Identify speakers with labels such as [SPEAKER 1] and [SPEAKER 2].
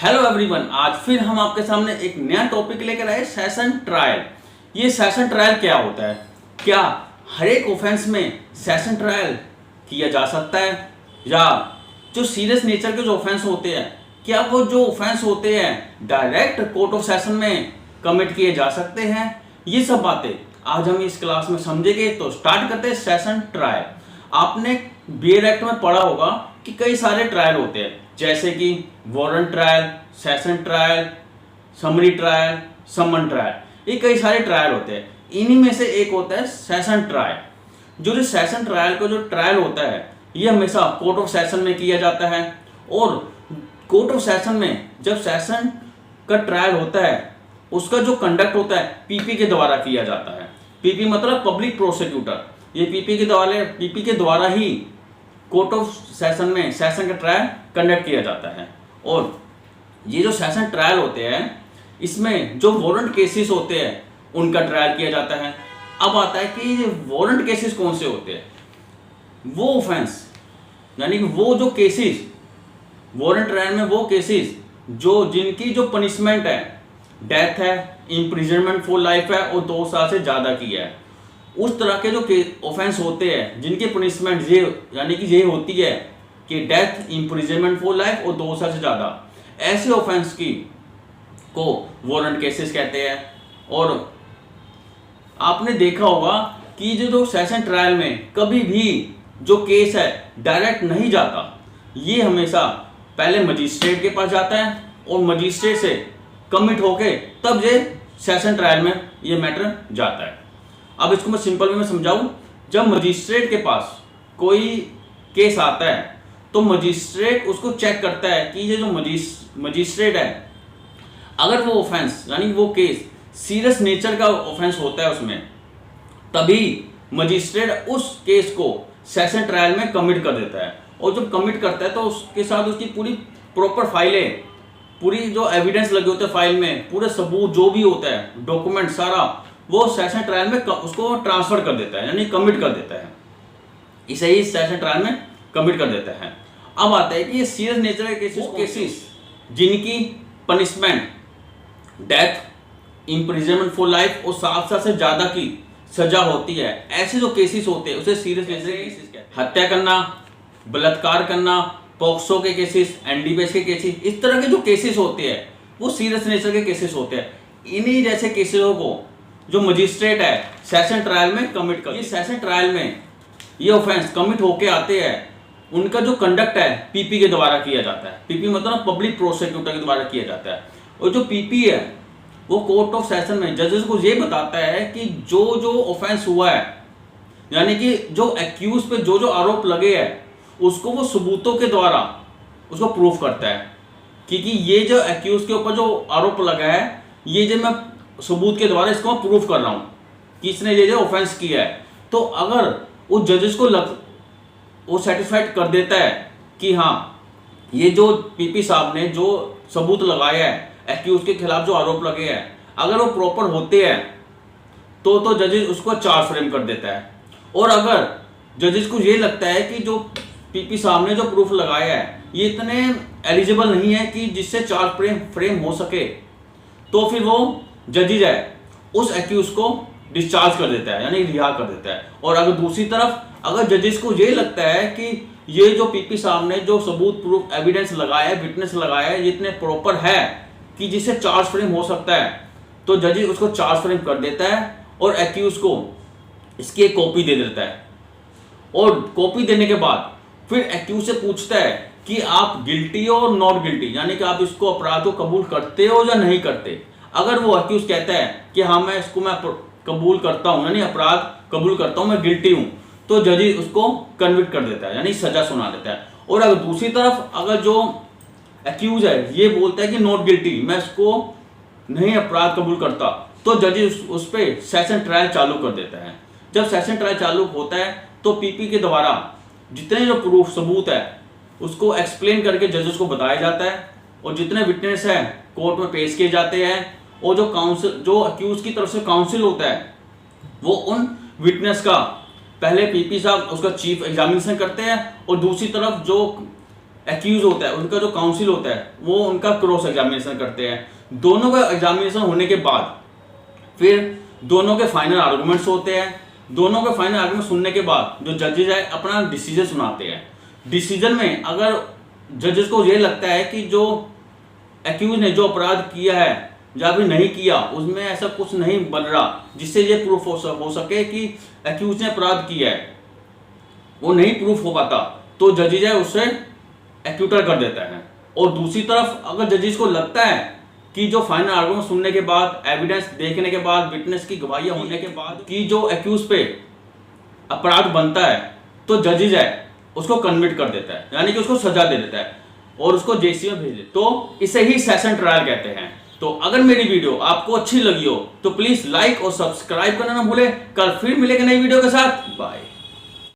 [SPEAKER 1] Hello everyone, आज फिर हम आपके सामने एक नया टॉपिक लेकर आए, सेशन ट्रायल। ये सेशन ट्रायल क्या होता है? क्या हर एक ऑफेंस में सेशन ट्रायल किया जा सकता है, या जो सीरियस नेचर के जो ऑफेंस होते हैं, क्या वो जो ऑफेंस होते हैं डायरेक्ट कोर्ट ऑफ सेशन में कमिट किए जा सकते हैं? ये सब बातें आज हम इस क्लास में समझेंगे। तो स्टार्ट करते हैं सेशन ट्रायल। आपने बीएड एक्ट में पढ़ा होगा कि कई सारे ट्रायल होते हैं, जैसे कि warrant trial, session trial, summary trial, summon trial. ये कई सारे ट्रायल होते हैं। इन्हीं में से एक होता है सेशन ट्रायल। जो सेशन ट्रायल का जो ट्रायल होता है, ये हमेशा कोर्ट ऑफ सेशन में किया जाता है। और कोर्ट ऑफ सेशन में जब सेशन का ट्रायल होता है, उसका जो कंडक्ट होता है पीपी के द्वारा किया जाता है। पीपी मतलब पब्लिक प्रोसिक्यूटर। ये पीपी के द्वारा ही कोर्ट ऑफ सेशन में सेशन का ट्रायल कंडक्ट किया जाता है। और ये जो सेशन ट्रायल होते हैं, इसमें जो वारंट केसेस होते हैं उनका ट्रायल किया जाता है। अब आता है कि ये वारंट केसेस कौन से होते हैं? वो ऑफेंस, यानी कि वो जो केसेस वारंट ट्रायल में, वो केसेस जो जिनकी जो पनिशमेंट है डेथ है, इम्प्रिजनमेंट फॉर लाइफ है और 2 साल से ज़्यादा की है, उस तरह के जो ऑफेंस होते हैं जिनकी पनिशमेंट ये यानी कि ये होती है कि डेथ, इम्प्रिजनमेंट फॉर लाइफ और 2 साल से ज़्यादा, ऐसे ऑफेंस को वारंट केसेस कहते हैं। और आपने देखा होगा कि जो सेशन ट्रायल में कभी भी जो केस है डायरेक्ट नहीं जाता, ये हमेशा पहले मजिस्ट्रेट के पास जाता है और मजिस्ट्रेट से कमिट होके तब ये सेशन ट्रायल में ये मैटर जाता है। अब इसको मैं सिंपल वे में समझाऊं। जब मजिस्ट्रेट के पास कोई केस आता है तो मजिस्ट्रेट उसको चेक करता है कि ये जो मजिस्ट्रेट है, अगर वो ऑफेंस यानी वो केस सीरियस नेचर का ऑफेंस होता है उसमें, तभी मजिस्ट्रेट उस केस को सेशन ट्रायल में कमिट कर देता है। और जब कमिट करता है तो उसके साथ उसकी पूरी प्रॉपर फाइलें, पूरी जो एविडेंस लगे होते हैं फाइल में, पूरे सबूत जो भी होता है, डॉक्यूमेंट सारा, वो सेशन ट्रायल में उसको ट्रांसफर कर देता है, यानी कमिट कर देता है। इसे ही सेशन ट्रायल में कमिट कर देता है। अब आता है कि ये सीरियस नेचर के केसेस जिनकी punishment death, imprisonment for life और 7 साल से ज्यादा की सजा होती है, ऐसे जो केसेस होते हैं उसे सीरियस नेचर के केसेस कहते हैं। हत्या करना, बलात्कार करना, पॉक्सो के केसेस, एनडीपीएस के केसेस, इस तरह के जो केसेस होते हैं वो सीरियस नेचर के केसेस होते हैं। इन्हीं जैसे केसेसों को जो मजिस्ट्रेट है सेशन ट्रायल में कमिट कर, ये सेशन ट्रायल में ये ऑफेंस कमिट होके आते हैं, उनका जो कंडक्ट है पीपी के द्वारा किया जाता है। पीपी मतलब पब्लिक प्रोसिक्यूटर के द्वारा किया जाता है। और जो पीपी है वो कोर्ट ऑफ सेशन में जजेस को ये बताता है कि जो जो ऑफेंस हुआ है, यानी कि जो एक्यूज पे जो जो आरोप लगे हैं, उसको वो सबूतों के द्वारा उसको प्रूफ करता है। क्योंकि ये जो एक्यूज के ऊपर जो आरोप लगा है, ये जो मैं सबूत के द्वारा इसको मैं प्रूफ कर रहा हूँ कि इसने ये जो ऑफेंस किया है। तो अगर उस जजेस को वो सेटिस्फाइड कर देता है कि हाँ, ये जो पीपी साहब ने जो सबूत लगाया है, एक्यूज के खिलाफ जो आरोप लगे हैं, अगर वो प्रॉपर होते हैं तो जजेस उसको चार्ज फ्रेम कर देता है। और अगर जजेस को ये लगता है कि जो पीपी साहब ने जो प्रूफ लगाया है ये इतने एलिजिबल नहीं है कि जिससे चार्ज फ्रेम हो सके, तो फिर वो जजेस है उस एक्यूज को डिस्चार्ज कर देता है, यानी रिहा कर देता है। और अगर दूसरी तरफ अगर जजेस को ये लगता है कि ये जो पीपी साहब ने जो सबूत, प्रूफ, एविडेंस लगाया है, विटनेस लगाया है, ये इतने प्रॉपर है कि जिससे चार्ज फ्रेम हो सकता है, तो जजेस उसको चार्ज फ्रेम कर देता है और एक्यूज को इसकी एक कॉपी दे देता है। और कॉपी देने के बाद फिर एक्यूज से पूछता है कि आप गिल्टी हो और नॉट गिल्टी, यानी कि आप इसको अपराध को कबूल करते हो या नहीं करते। अगर वो एक्यूज कहता है कि हाँ मैं इसको मैं कबूल करता हूँ, यानी अपराध कबूल करता हूँ, मैं गिल्टी हूँ, तो जज उसको कन्विक्ट कर देता है, यानी सजा सुना देता है। और अगर दूसरी तरफ अगर जो एक्यूज है ये बोलता है कि नॉट गिल्टी, मैं इसको नहीं अपराध कबूल करता, तो जज उस पर सेशन ट्रायल चालू कर देता है। जब सेशन ट्रायल चालू होता है तो पीपी के द्वारा जितने जो प्रूफ सबूत है उसको एक्सप्लेन करके जजेस को बताया जाता है, और जितने विटनेस है कोर्ट में पेश किए जाते हैं। और जो काउंसिल, जो अक्यूज की तरफ से काउंसिल होता है, वो उन विटनेस का पहले पीपी साहब उसका चीफ एग्जामिनेशन करते हैं, और दूसरी तरफ जो एक्यूज होता है उनका जो काउंसिल होता है वो उनका क्रॉस एग्जामिनेशन करते हैं। दोनों का एग्जामिनेशन होने के बाद फिर दोनों के फाइनल आर्गूमेंट्स होते हैं। दोनों के फाइनल आर्गूमेंट सुनने के बाद जो जजेज है अपना डिसीजन सुनाते हैं। डिसीजन में अगर जजेस को ये लगता है कि जो एक्यूज ने जो अपराध किया है या भी नहीं किया उसमें ऐसा कुछ नहीं बन रहा जिससे ये प्रूफ हो सके कि एक्यूज ने अपराध किया है, वो नहीं प्रूफ हो पाता, तो जजेज है उसे एक्यूटर कर देता है। और दूसरी तरफ अगर जजेस को लगता है कि जो फाइनल आर्गुमेंट सुनने के बाद, एविडेंस देखने के बाद, विटनेस की गवाहियां होने के बाद कि जो एक्यूज पे अपराध बनता है, तो जजेज है उसको कन्विक्ट कर देता है, यानी कि उसको सजा दे देता है और उसको जेसी में भेज देता है। तो इसे ही सेशन ट्रायल कहते हैं। तो अगर मेरी वीडियो आपको अच्छी लगी हो तो प्लीज लाइक और सब्सक्राइब करना ना भूलें। कल फिर मिलेंगे नई वीडियो के साथ। बाय।